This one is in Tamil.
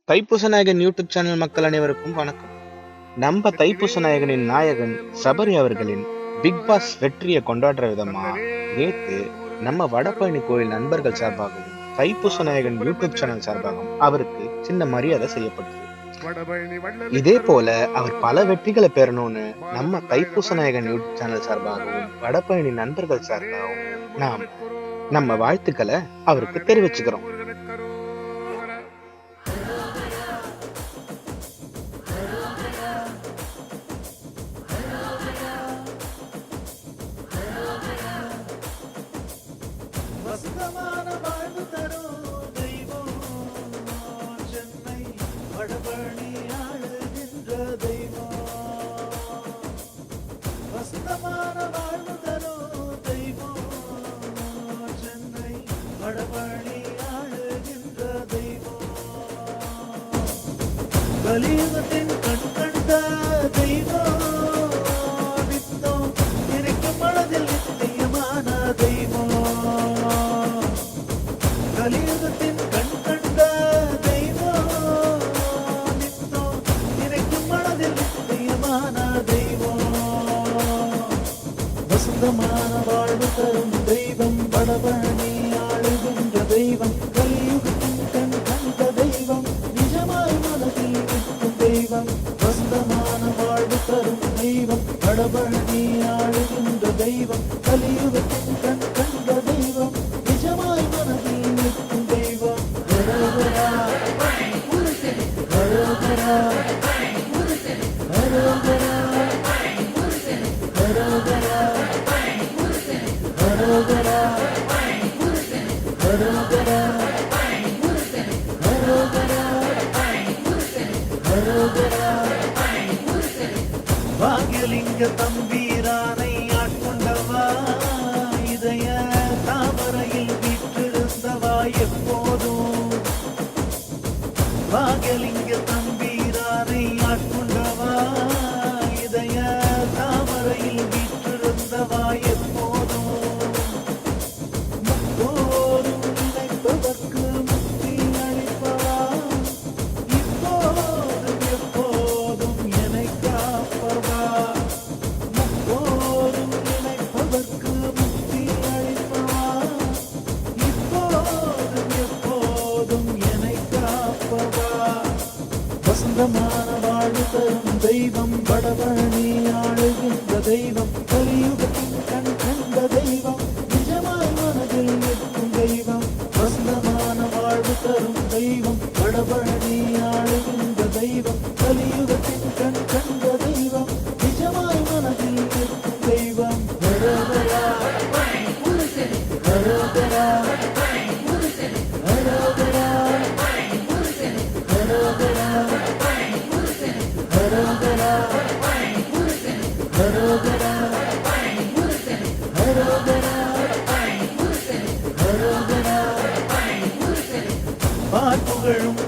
தைப்பூச நாயகன் யூடியூப் சேனல் மக்கள் அனைவருக்கும் வணக்கம். நம்ம தைப்பூச நாயகனின் நாயகன் சபரி அவர்களின் பிக் பாஸ் வெற்றியை கொண்டாடுற விதமா நேத்து நம்ம வடபழனி கோயில் நண்பர்கள் சார்பாகவும் தைப்பூச நாயகன் யூடியூப் சேனல் சார்பாகவும் அவருக்கு சின்ன மரியாதை செய்யப்பட்டது. இதே போல அவர் பல வெற்றிகளை பெறணும்னு நம்ம தைப்பூச நாயகன் யூடியூப் சேனல் சார்பாகவும் வடபழனி நண்பர்கள் சார்பாகவும் நாம் நம்ம வாழ்த்துக்களை அவருக்கு தெரிவிச்சுக்கிறோம். வசந்தமான வாழ்வு தரும் தெய்வம் சென்னை வடபழனி ஆளுகின்ற தெய்வம். வசந்தமான வாழ்வு தரும் தெய்வம் சென்னை வடபழனி ஆளுகின்ற தெய்வம். கலியுகத்தின் கண் கண்ட தெய்வம் நித்தம் இருக்கும் மனதில் நித்தியமான தெய்வம். கலியுகத்தின் கண் கண்ட தெய்வம் நித்தம் இருக்கும் மனதில் நித்தியமான தெய்வம். வசந்தமான வாழ்வு தரும் தெய்வம் வடபழனி ஆளுகின்ற தெய்வம். கலியுகத்தின் கண் கண்ட தெய்வம் நிஜமாய் மனதில் நிற்கும் தெய்வம். வசந்தமான வாழ்வு தரும் தெய்வம் வடபழனி ஆளுகின்ற தெய்வம். கலியுகத்தின் கண் கண்ட தெய்வம் நிஜமாய் மனதில் நிற்கும் தெய்வம். ஹரோஹரா ஹரோஹரா ஹரோஹரா ஹரோஹரா ஹரோஹரா ஹரோஹரா ஹரோஹரா ஹரோஹரா. பாக்யலிங்க தம்பீரானை ஆட்கொண்டவா இதய தாமரையில் வீற்றிருந்தவா எப்போதும். பாக்யலிங்க தம்பீரானை ஆட்கொண்டவா இதய தாமரையில் வீற்றிருந்தவா எப்போதும். முப்போதும் நினைப்பதற்கு முக்தி அளிப்பவா இப்போதும் எப்போதும் என்னை காப்பவா. முப்போதும் நினைப்பதற்கு முக்தி அளிப்பவா இப்போதும் எப்போதும் என்னை காப்பவா. வசந்தமான வாழ்வு தரும் தெய்வம் வடபழனி ஆளுகின்ற தெய்வம். கலியுகத்தின் கண் கண்ட தெய்வம் நிஜமாய் மனதில் நிற்கும் தெய்வம். வசந்தமான வாழ்வு தரும் தெய்வம் வடபழனி